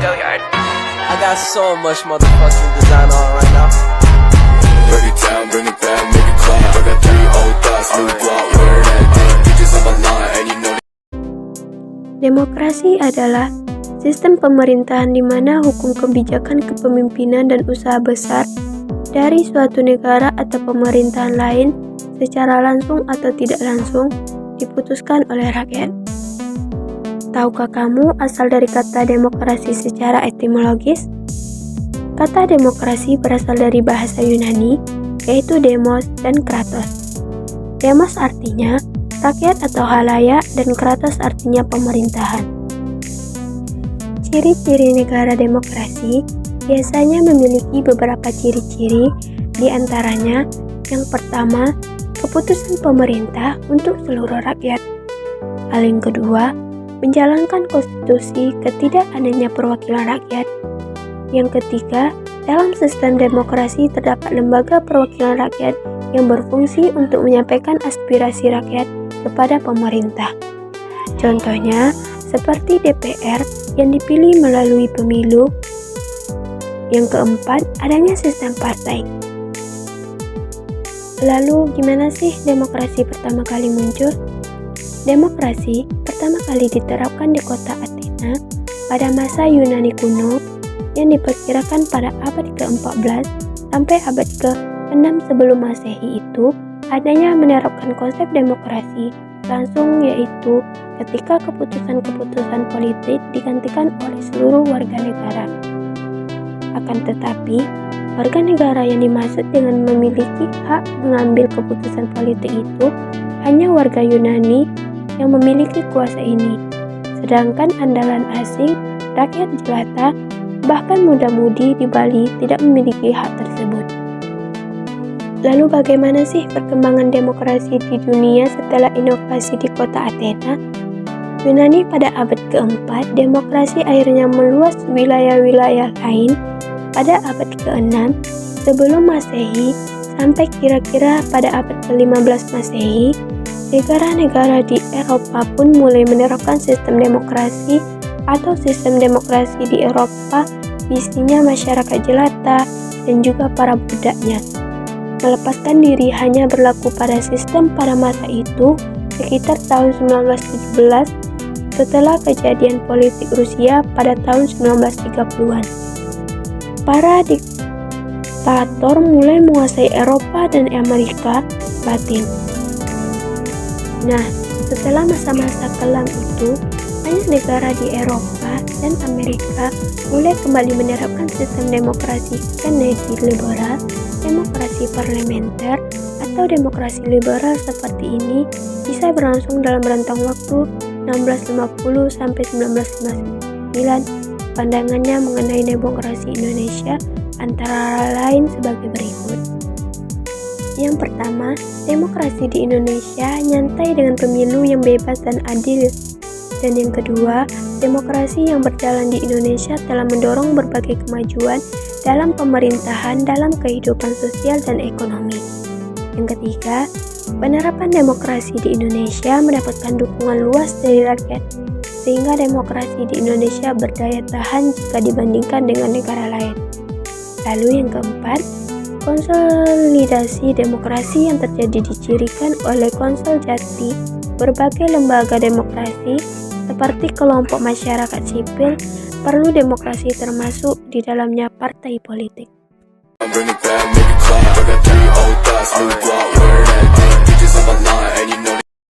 Go yard. I got so much motherfucking design on right now. Break it down, bring it back, make it clap. I got 3 old thoughts, new guap, where that damn bitches on my line, and you know. Demokrasi adalah sistem pemerintahan di mana hukum kebijakan kepemimpinan dan usaha besar dari suatu negara atau pemerintahan lain secara langsung atau tidak langsung diputuskan oleh rakyat. Tahukah kamu asal dari kata demokrasi secara etimologis? Kata demokrasi berasal dari bahasa Yunani, yaitu demos dan kratos. Demos artinya rakyat atau halayak dan kratos artinya pemerintahan. Ciri-ciri negara demokrasi biasanya memiliki beberapa ciri-ciri, di antaranya yang pertama, keputusan pemerintah untuk seluruh rakyat. Hal yang kedua, menjalankan konstitusi ketidak adanya perwakilan rakyat. Yang ketiga, dalam sistem demokrasi terdapat lembaga perwakilan rakyat yang berfungsi untuk menyampaikan aspirasi rakyat kepada pemerintah. Contohnya, seperti DPR yang dipilih melalui pemilu. Yang keempat, adanya sistem partai. Lalu, gimana sih demokrasi pertama kali muncul? Demokrasi pertama kali diterapkan di kota Athena pada masa Yunani kuno yang diperkirakan pada abad ke-14 sampai abad ke-6 sebelum Masehi itu adanya menerapkan konsep demokrasi langsung, yaitu ketika keputusan-keputusan politik digantikan oleh seluruh warga negara. Akan tetapi, warga negara yang dimaksud dengan memiliki hak mengambil keputusan politik itu hanya warga Yunani yang memiliki kuasa ini, sedangkan andalan asing, rakyat jelata, bahkan muda-mudi di Bali tidak memiliki hak tersebut. Lalu bagaimana sih perkembangan demokrasi di dunia setelah inovasi di kota Athena? Yunani pada abad ke-4, demokrasi akhirnya meluas wilayah-wilayah lain pada abad ke-6 sebelum Masehi sampai kira-kira pada abad ke-15 Masehi. Negara-negara di Eropa pun mulai menerapkan sistem demokrasi atau sistem demokrasi di Eropa isinya masyarakat jelata dan juga para budaknya. Melepaskan diri hanya berlaku pada sistem pada masa itu sekitar tahun 1917 setelah kejadian politik Rusia pada tahun 1930-an. Para diktator mulai menguasai Eropa dan Amerika Latin. Nah, setelah masa-masa kelam itu, banyak negara di Eropa dan Amerika mulai kembali menerapkan sistem demokrasi Kennedy liberal, demokrasi parlementer, atau demokrasi liberal seperti ini bisa berlangsung dalam rentang waktu 1650 sampai 1959. Pandangannya mengenai demokrasi Indonesia antara lain sebagai berikut. Yang pertama, demokrasi di Indonesia nyantai dengan pemilu yang bebas dan adil. Dan yang kedua, demokrasi yang berjalan di Indonesia telah mendorong berbagai kemajuan dalam pemerintahan, dalam kehidupan sosial dan ekonomi. Yang ketiga, penerapan demokrasi di Indonesia mendapatkan dukungan luas dari rakyat, sehingga demokrasi di Indonesia berdaya tahan jika dibandingkan dengan negara lain. Lalu yang keempat, konsolidasi demokrasi yang terjadi dicirikan oleh konsolidasi berbagai lembaga demokrasi seperti kelompok masyarakat sipil, perlu demokrasi termasuk di dalamnya partai politik. Bring it back, make it clap. I got 3 old thoughts, new